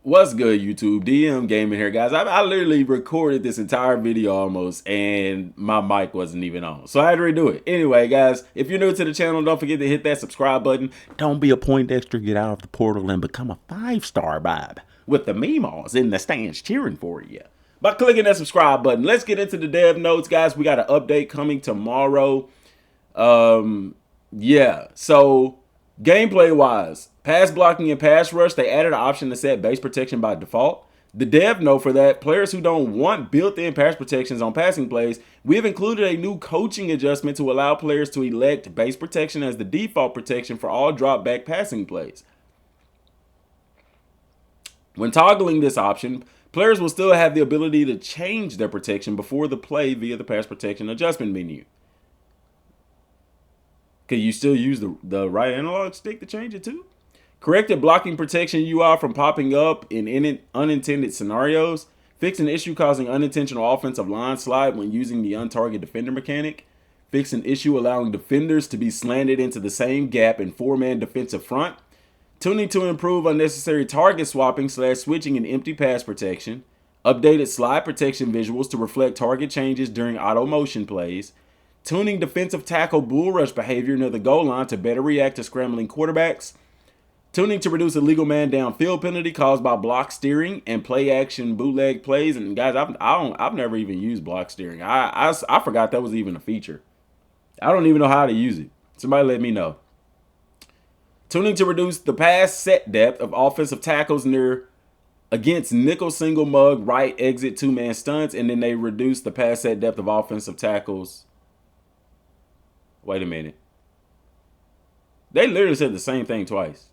What's good, YouTube? DM Gaming here, guys. I literally recorded this entire video almost, and my mic wasn't even on. So I had to redo it. Anyway, guys, if you're new to the channel, don't forget to hit that subscribe button. Don't be a Poindexter, get out of the portal and become a 5-star vibe with the Meemaws in the stands cheering for you. By clicking that subscribe button, let's get into the dev notes, guys. We got an update coming tomorrow. Yeah, so gameplay wise, pass blocking and pass rush, they added an option to set base protection by default. The dev note for that, players who don't want built-in pass protections on passing plays, we have included a new coaching adjustment to allow players to elect base protection as the default protection for all drop back passing plays. When toggling this option, players will still have the ability to change their protection before the play via the pass protection adjustment menu. Can you still use the right analog stick to change it too? Corrected blocking protection UI from popping up in unintended scenarios. Fix an issue causing unintentional offensive line slide when using the untarget defender mechanic. Fix an issue allowing defenders to be slanted into the same gap in 4-man defensive front. Tuning to improve unnecessary target swapping / switching in empty pass protection. Updated slide protection visuals to reflect target changes during auto motion plays. Tuning defensive tackle bull rush behavior near the goal line to better react to scrambling quarterbacks. Tuning to reduce illegal man downfield penalty caused by block steering and play action bootleg plays. And guys, I've never even used block steering. I forgot that was even a feature. I don't even know how to use it. Somebody let me know. Tuning to reduce the pass set depth of offensive tackles near against nickel single mug right exit 2-man stunts, and then they reduce the pass set depth of offensive tackles. Wait a minute. They literally said the same thing twice.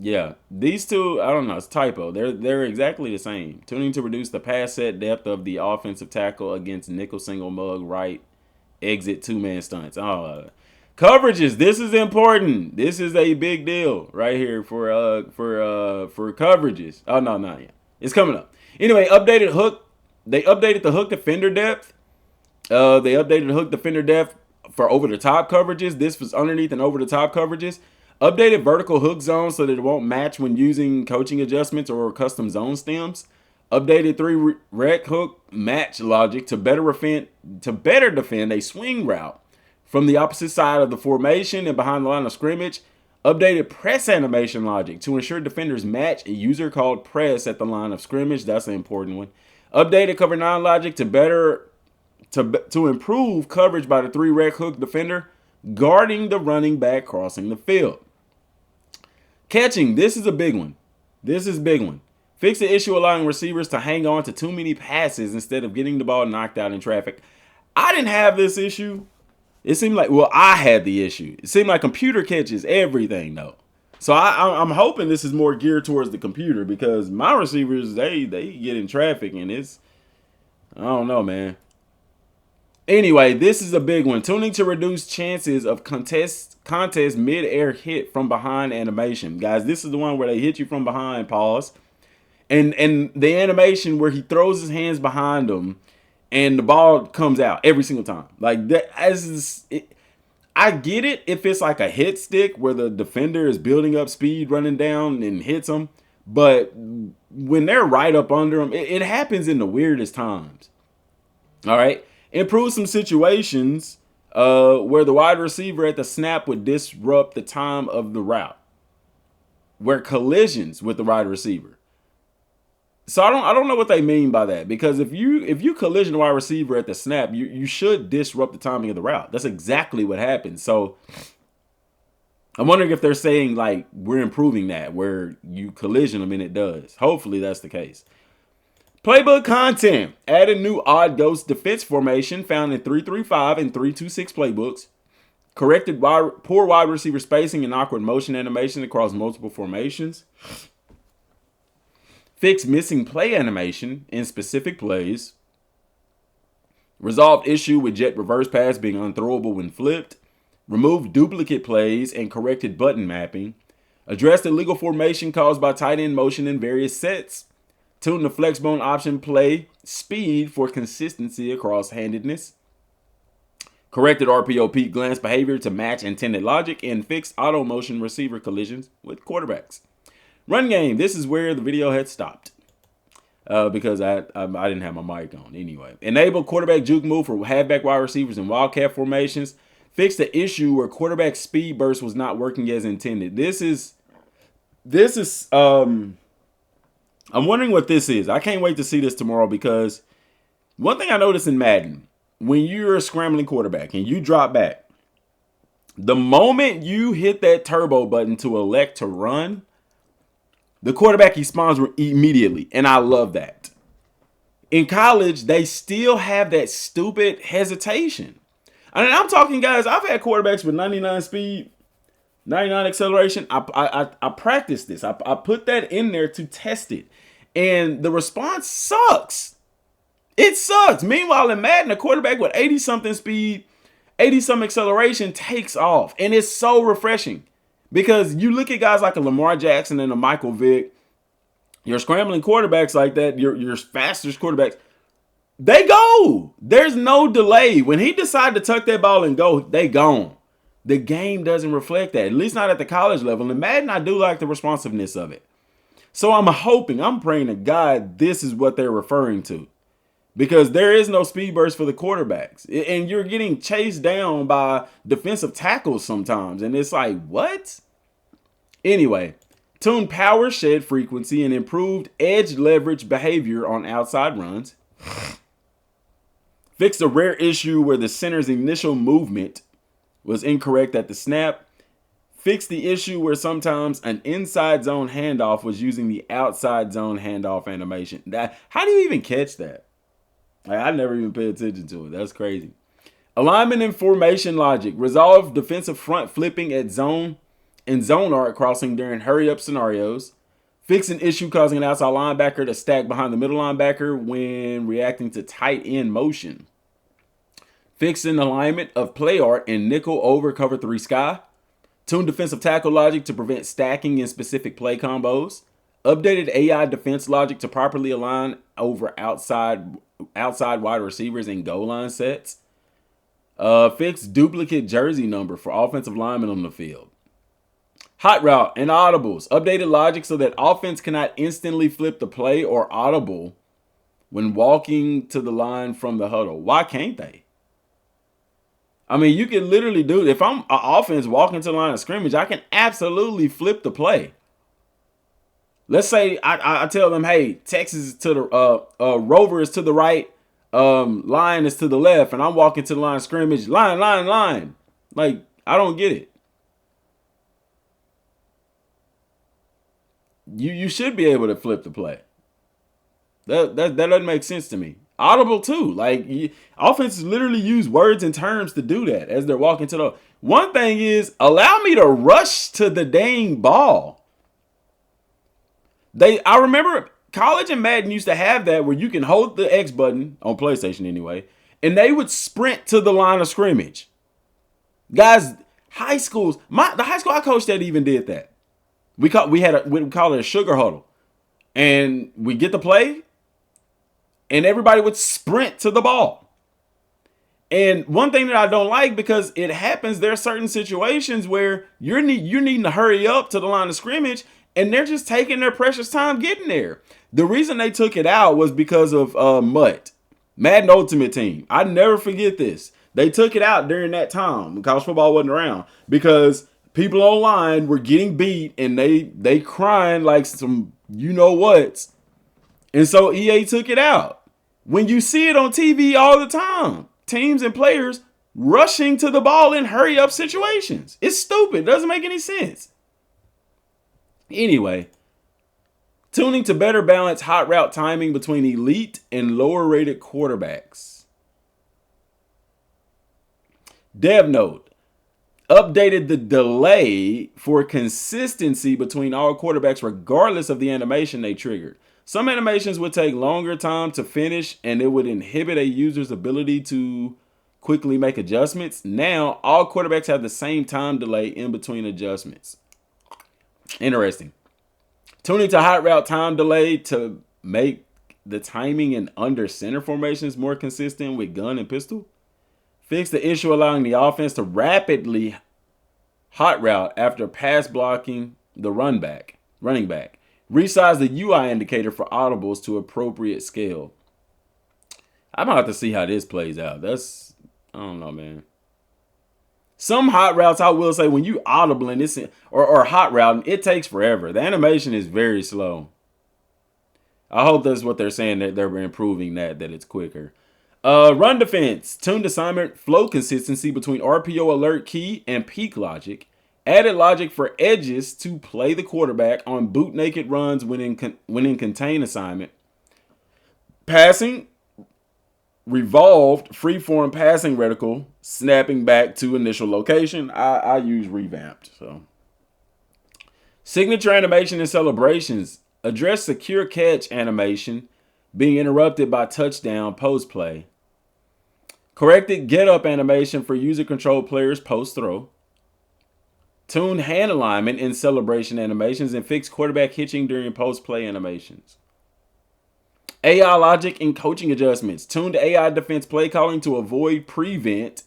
Yeah, these two, I don't know, it's typo. They're exactly the same. Tuning to reduce the pass set depth of the offensive tackle against nickel single mug right exit 2-man stunts. Coverages. This is important. This is a big deal right here for coverages. Oh no, not yet. It's coming up. Anyway, updated hook. They updated the hook defender depth. They updated hook defender depth for over-the-top coverages. This was underneath and over-the-top coverages. Updated vertical hook zone so that it won't match when using coaching adjustments or custom zone stems. Updated 3 rec hook match logic to better defend a swing route from the opposite side of the formation and behind the line of scrimmage. Updated press animation logic to ensure defenders match a user called press at the line of scrimmage. That's an important one. Updated cover 9 logic to improve coverage by the 3 rec hook defender guarding the running back crossing the field. Catching, this is a big one. This is a big one. Fix the issue allowing receivers to hang on to too many passes instead of getting the ball knocked out in traffic. I didn't have this issue. It seemed like, well, I had the issue. It seemed like computer catches everything though. So I'm hoping this is more geared towards the computer because my receivers, they get in traffic and it's, I don't know, man. Anyway, this is a big one. Tuning to reduce chances of contest mid-air hit from behind animation. Guys, this is the one where they hit you from behind, pause. And the animation where he throws his hands behind him and the ball comes out every single time. Like that, I get it if it's like a hit stick where the defender is building up speed, running down and hits him. But when they're right up under him, it happens in the weirdest times. All right. Improve some situations where the wide receiver at the snap would disrupt the time of the route. Where collisions with the wide receiver. So I don't know what they mean by that, because if you collision the wide receiver at the snap, you should disrupt the timing of the route. That's exactly what happens. So I'm wondering if they're saying like we're improving that where you collision them and it does. Hopefully that's the case. Playbook content. Added new odd ghost defense formation found in 3-3-5 and 3-2-6 playbooks. Corrected poor wide receiver spacing and awkward motion animation across multiple formations. Fixed missing play animation in specific plays. Resolved issue with jet reverse pass being unthrowable when flipped. Removed duplicate plays and corrected button mapping. Addressed illegal formation caused by tight end motion in various sets. Tune the flexbone option play speed for consistency across handedness. Corrected RPO peak glance behavior to match intended logic and fixed auto motion receiver collisions with quarterbacks. Run game. This is where the video had stopped. Because I didn't have my mic on. Anyway, enable quarterback juke move for halfback wide receivers and wildcat formations. Fix the issue where quarterback speed burst was not working as intended. This is I'm wondering what this is. I can't wait to see this tomorrow, because one thing I noticed in Madden, when you're a scrambling quarterback and you drop back, the moment you hit that turbo button to elect to run, the quarterback responds immediately, and I love that. In college, they still have that stupid hesitation. I mean, I'm talking, guys, I've had quarterbacks with 99 speed, 99 acceleration. I practiced this. I put that in there to test it, and the response sucks. It sucks. Meanwhile, in Madden, a quarterback with 80-something speed, 80-something acceleration takes off, and it's so refreshing. Because you look at guys like a Lamar Jackson and a Michael Vick, your scrambling quarterbacks like that, your fastest quarterbacks, they go. There's no delay. When he decides to tuck that ball and go, they gone. The game doesn't reflect that, at least not at the college level. And Madden, I do like the responsiveness of it. So I'm praying to God this is what they're referring to. Because there is no speed burst for the quarterbacks. And you're getting chased down by defensive tackles sometimes. And it's like, what? Anyway, tune power shed frequency and improved edge leverage behavior on outside runs. Fix the rare issue where the center's initial movement was incorrect at the snap. Fix the issue where sometimes an inside zone handoff was using the outside zone handoff animation. How do you even catch that? I never even paid attention to it. That's crazy. Alignment and formation logic. Resolve defensive front flipping at zone and zone arc crossing during hurry-up scenarios. Fix an issue causing an outside linebacker to stack behind the middle linebacker when reacting to tight end motion. Fix an alignment of play art in nickel over cover 3 sky. Tune defensive tackle logic to prevent stacking in specific play combos. Updated AI defense logic to properly align over outside wide receivers and goal line sets. Fix duplicate jersey number for offensive linemen on the field. Hot route and audibles. Updated logic so that offense cannot instantly flip the play or audible when walking to the line from the huddle. Why can't they? I mean, you can literally do it. If I'm an offense walking to the line of scrimmage, I can absolutely flip the play. Let's say I tell them, hey, Texas is to the Rover is to the right, Lion is to the left, and I'm walking to the line of scrimmage, line. Like, I don't get it. You should be able to flip the play. That doesn't make sense to me. Audible too. Like, offenses literally use words and terms to do that as they're walking to the. One thing is, allow me to rush to the dang ball. I remember college and Madden used to have that where you can hold the X button on PlayStation anyway, and they would sprint to the line of scrimmage. Guys, high schools, the high school I coached at even did that. We call it a sugar huddle, and we get the play, and everybody would sprint to the ball. And one thing that I don't like, because it happens, there are certain situations where you're needing to hurry up to the line of scrimmage, and they're just taking their precious time getting there. The reason they took it out was because of MUT, Madden Ultimate Team. I never forget this. They took it out during that time when college football wasn't around, because people online were getting beat and they crying like some you-know-whats. And so EA took it out. When you see it on TV all the time, teams and players rushing to the ball in hurry-up situations. It's stupid. It doesn't make any sense. Anyway, tuning to better balance hot route timing between elite and lower-rated quarterbacks. DevNote updated the delay for consistency between all quarterbacks regardless of the animation they triggered. Some animations would take longer time to finish and it would inhibit a user's ability to quickly make adjustments. Now, all quarterbacks have the same time delay in between adjustments. Interesting. Tuning to hot route time delay to make the timing in under center formations more consistent with gun and pistol. Fix the issue allowing the offense to rapidly hot route after pass blocking the running back. Resize the UI indicator for audibles to appropriate scale. I'm about to see how this plays out. I don't know, man. Some hot routes, I will say, when you audible in this or hot routing, it takes forever. The animation is very slow. I hope that's what they're saying, that they're improving that it's quicker. Run defense, tuned assignment, flow consistency between RPO alert key and peak logic. Added logic for edges to play the quarterback on boot naked runs when in contain assignment. Passing, revolved freeform passing reticle, snapping back to initial location. I use revamped. So signature animation and celebrations. Address secure catch animation being interrupted by touchdown post play. Corrected get up animation for user controlled players post throw. Tuned hand alignment in celebration animations and fixed quarterback hitching during post play animations. AI logic and coaching adjustments. Tuned AI defense play calling to avoid prevent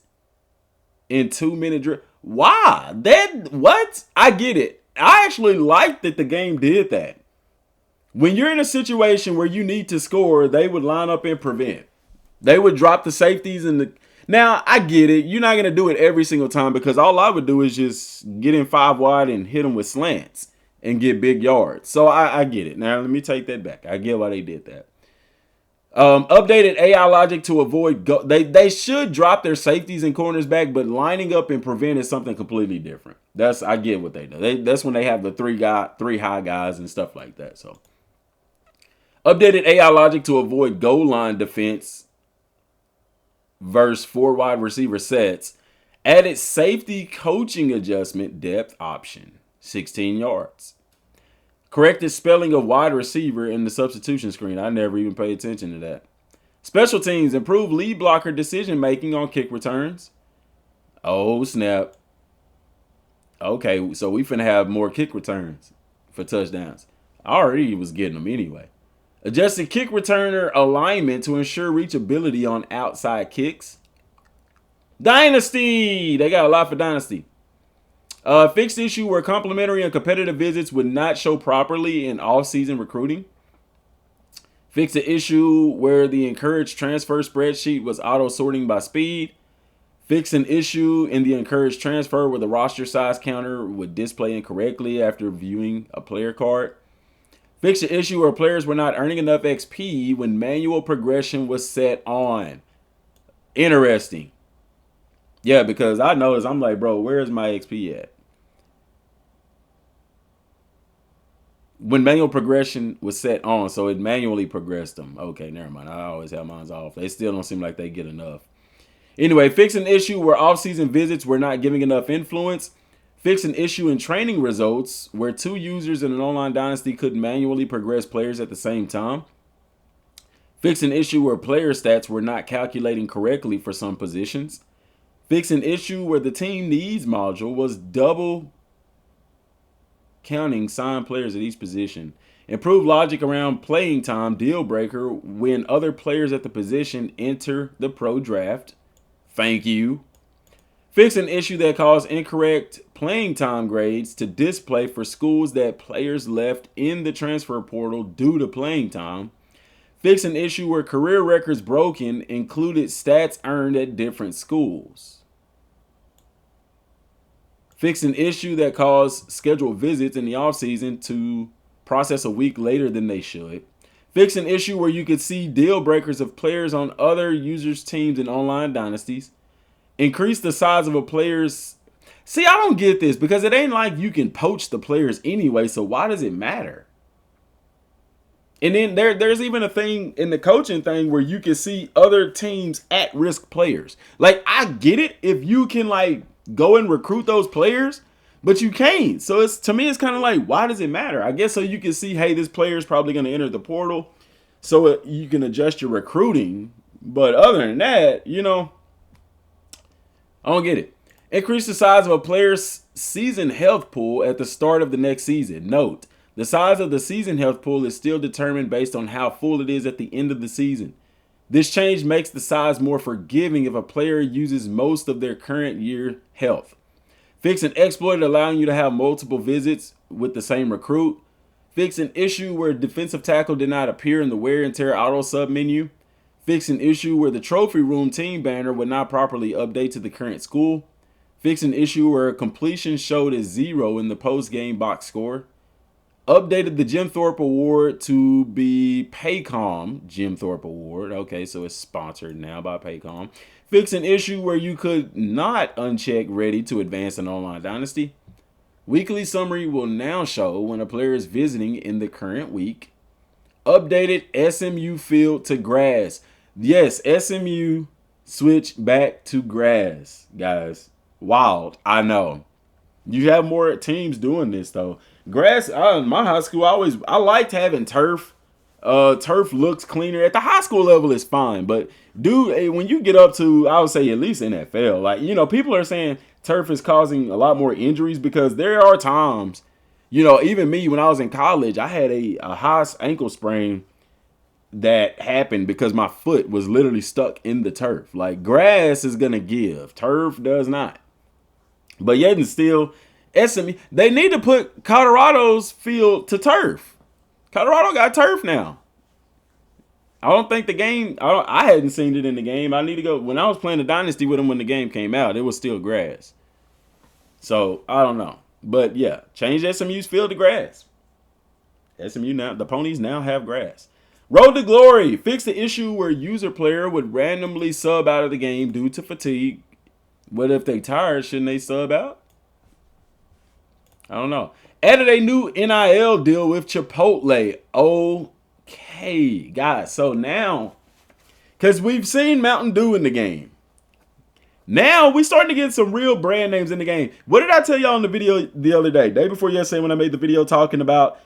in 2-minute drill. Why? What? I get it. I actually like that the game did that. When you're in a situation where you need to score, they would line up and prevent. They would drop the safeties and the. Now, I get it. You're not going to do it every single time because all I would do is just get in 5 wide and hit them with slants and get big yards. So I get it. Now, let me take that back. I get why they did that. Updated AI logic to avoid they should drop their safeties and corners back, but lining up and prevent is something completely different. I get what they do. That's when they have the three high guys and stuff like that. So updated AI logic to avoid goal line defense versus 4 wide receiver sets. Added safety coaching adjustment depth option, 16 yards. Corrected spelling of wide receiver in the substitution screen. I never even paid attention to that. Special teams, improved lead blocker decision making on kick returns. Oh, snap. Okay, so we finna have more kick returns for touchdowns. I already was getting them anyway. Adjusted kick returner alignment to ensure reachability on outside kicks. Dynasty! They got a lot for Dynasty. Fixed issue where complimentary and competitive visits would not show properly in off-season recruiting. Fixed the issue where the encouraged transfer spreadsheet was auto-sorting by speed. Fix an issue in the encouraged transfer where the roster size counter would display incorrectly after viewing a player card. Fix the issue where players were not earning enough XP when manual progression was set on. Interesting. Yeah, because I noticed, I'm like, bro, where's my XP at? When manual progression was set on, so it manually progressed them. Okay, never mind. I always have mine off. They still don't seem like they get enough. Anyway, fix an issue where off-season visits were not giving enough influence. Fix an issue in training results where 2 users in an online dynasty could manually progress players at the same time. Fix an issue where player stats were not calculating correctly for some positions. Fix an issue where the team needs module was double counting signed players at each position. Improve logic around playing time deal breaker when other players at the position enter the pro draft. Thank you. Fix an issue that caused incorrect playing time grades to display for schools that players left in the transfer portal due to playing time. Fix an issue where career records broken included stats earned at different schools. Fix an issue that caused scheduled visits in the offseason to process a week later than they should. Fix an issue where you could see deal breakers of players on other users' teams in online dynasties. Increase the size of a player's. See, I don't get this because it ain't like you can poach the players anyway, so why does it matter? And then there's even a thing in the coaching thing where you can see other teams at-risk players. Like, I get it if you can, like, go and recruit those players, but you can't. So to me, it's kind of like, why does it matter? I guess so you can see, hey, this player is probably going to enter the portal, so you can adjust your recruiting. But other than that, I don't get it. Increase the size of a player's season health pool at the start of the next season. Note, the size of the season health pool is still determined based on how full it is at the end of the season. This change makes the size more forgiving if a player uses most of their current year health. Fix an exploit allowing you to have multiple visits with the same recruit. Fix an issue where defensive tackle did not appear in the wear and tear auto sub menu. Fix an issue where the trophy room team banner would not properly update to the current school. Fix an issue where a completion showed as 0 in the post-game box score. Updated the Jim Thorpe Award to be Paycom Jim Thorpe Award. Okay, so it's sponsored now by Paycom. Fix an issue where you could not uncheck ready to advance an online dynasty. Weekly summary will now show when a player is visiting in the current week. Updated SMU field to grass. Yes, SMU switched back to grass, guys. Wild, I know. You have more teams doing this though. Grass, in my high school, I liked having turf. Turf looks cleaner. At the high school level, it's fine. But dude, when you get up to, I would say at least NFL, like, you know, people are saying turf is causing a lot more injuries because there are times, you know, even me when I was in college, I had a high ankle sprain that happened because my foot was literally stuck in the turf. Like, grass is going to give. Turf does not. But yet and still, SMU, they need to put Colorado's field to turf. Colorado got turf now. I don't think the game, I hadn't seen it in the game. I need to go. When I was playing the Dynasty with them when the game came out, it was still grass. So, I don't know. But yeah, change SMU's field to grass. SMU now, the Ponies now have grass. Road to Glory. Fix the issue where user player would randomly sub out of the game due to fatigue. What if they tired? Shouldn't they sub out? I don't know. Added a new NIL deal with Chipotle. Okay, guys. So now, because we've seen Mountain Dew in the game. Now we starting to get some real brand names in the game. What did I tell y'all in the video the other day? Day before yesterday when I made the video talking about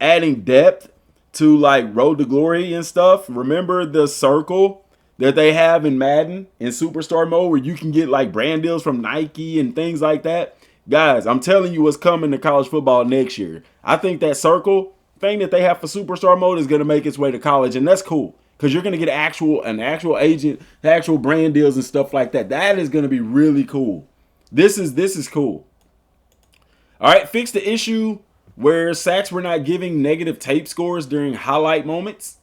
adding depth to like Road to Glory and stuff. Remember the circle that they have in Madden in Superstar mode where you can get like brand deals from Nike and things like that? Guys, I'm telling you what's coming to college football next year. I think that circle thing that they have for Superstar mode is going to make its way to college, and that's cool because you're going to get an actual agent, actual brand deals and stuff like that. That is going to be really cool. This is cool. All right, fix the issue where sacks were not giving negative tape scores during highlight moments.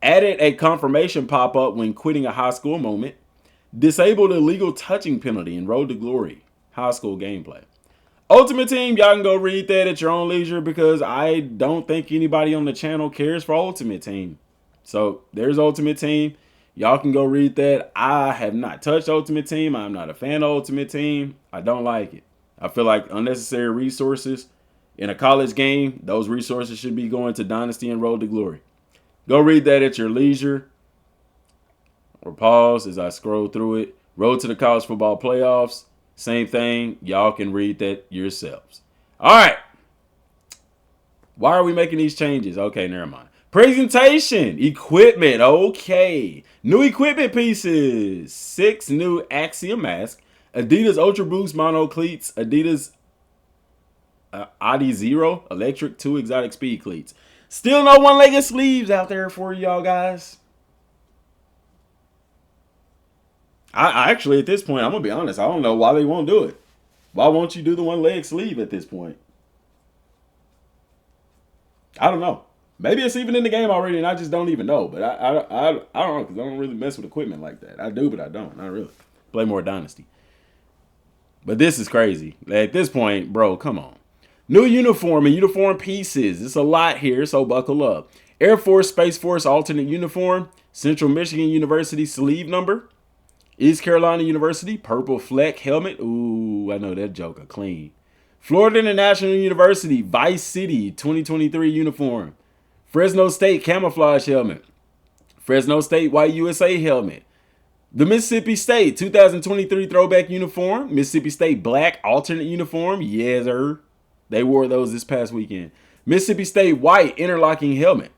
Added a confirmation pop-up when quitting a high school moment. Disabled illegal touching penalty in Road to Glory high school gameplay. Ultimate Team, y'all can go read that at your own leisure because I don't think anybody on the channel cares for Ultimate Team. So there's Ultimate Team. Y'all can go read that. I have not touched Ultimate Team. I'm not a fan of Ultimate Team. I don't like it. I feel like unnecessary resources in a college game, those resources should be going to Dynasty and Road to Glory. Go read that at your leisure. Or pause as I scroll through it. Road to the college football playoffs. Same thing. Y'all can read that yourselves. All right. Why are we making these changes? Okay, never mind. Presentation. Equipment. Okay. New equipment pieces. 6 new Axiom mask. Adidas Ultra Boost Mono cleats. Adidas Adi Zero Electric 2 Exotic Speed cleats. Still no one-legged sleeves out there for y'all guys. I actually, at this point, I'm going to be honest. I don't know why they won't do it. Why won't you do the one-leg sleeve at this point? I don't know. Maybe it's even in the game already and I just don't even know. But I don't know because I don't really mess with equipment like that. I do, but I don't. Not really. Play more Dynasty. But this is crazy. At this point, bro, come on. New uniform and uniform pieces. It's a lot here, so buckle up. Air Force, Space Force alternate uniform. Central Michigan University sleeve number. East Carolina University purple fleck helmet. Ooh, I know that joker clean. Florida International University Vice City 2023 uniform. Fresno State camouflage helmet. Fresno State White USA helmet. The Mississippi State 2023 throwback uniform. Mississippi State black alternate uniform. Yes, sir. They wore those this past weekend. Mississippi State white interlocking helmet.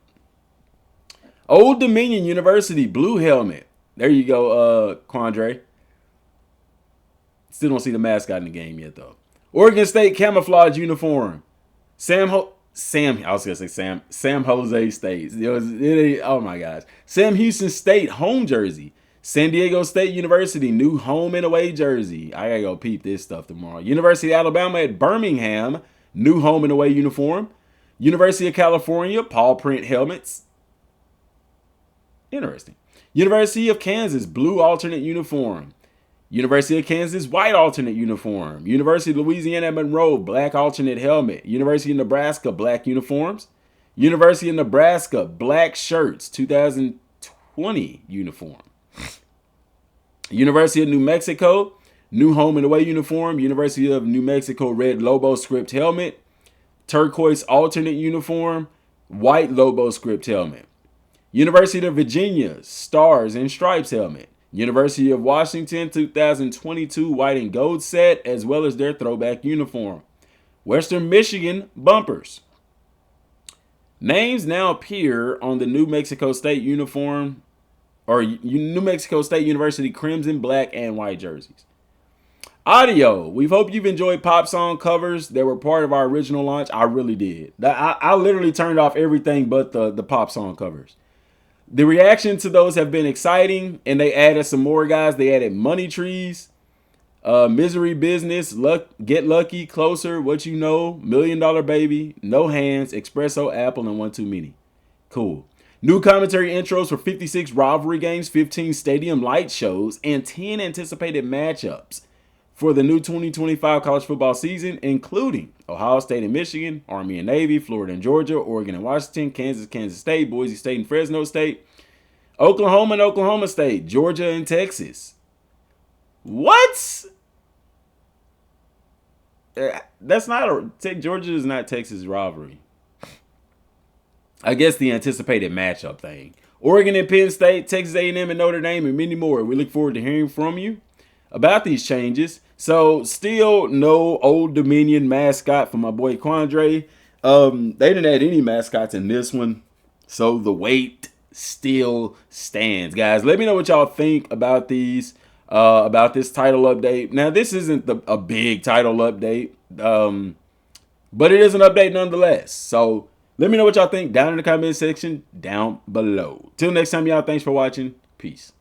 Old Dominion University blue helmet. There you go, Quandre. Still don't see the mascot in the game yet, though. Oregon State camouflage uniform. Sam Jose State. Oh, my gosh. Sam Houston State home jersey. San Diego State University new home and away jersey. I got to go peep this stuff tomorrow. University of Alabama at Birmingham new home and away uniform. University of California, paw print helmets. Interesting. University of Kansas, blue alternate uniform. University of Kansas, white alternate uniform. University of Louisiana at Monroe, black alternate helmet. University of Nebraska, black uniforms. University of Nebraska, black shirts, 2020 uniform. University of New Mexico, new home and away uniform. University of New Mexico, red Lobo script helmet. Turquoise alternate uniform, white Lobo script helmet. University of Virginia, stars and stripes helmet. University of Washington, 2022 white and gold set, as well as their throwback uniform. Western Michigan, bumpers. Names now appear on the New Mexico State uniform, or New Mexico State University crimson, black, and white jerseys. Audio. We hope you've enjoyed pop song covers that were part of our original launch. I really did. I literally turned off everything but the pop song covers. The reaction to those have been exciting, and they added some more, guys. They added Money Trees, Misery Business, Get Lucky, Closer, What You Know, $1 Million Baby, No Hands, Espresso, Apple, and One Too Many. Cool. New commentary intros for 56 rivalry games, 15 stadium light shows, and 10 anticipated matchups for the new 2025 college football season, including Ohio State and Michigan, Army and Navy, Florida and Georgia, Oregon and Washington, Kansas State, Boise State and Fresno State, Oklahoma and Oklahoma State, Georgia and Texas. What? That's not Georgia is not Texas rivalry. I guess the anticipated matchup thing. Oregon and Penn State, Texas A&M and Notre Dame, and many more. We look forward to hearing from you about these changes. So still no Old Dominion mascot for my boy Quandre. They didn't add any mascots in this one. So the wait still stands. Guys, let me know what y'all think about these, about this title update. Now, this isn't a big title update, but it is an update nonetheless. So let me know what y'all think down in the comment section down below. Till next time, y'all, thanks for watching. Peace.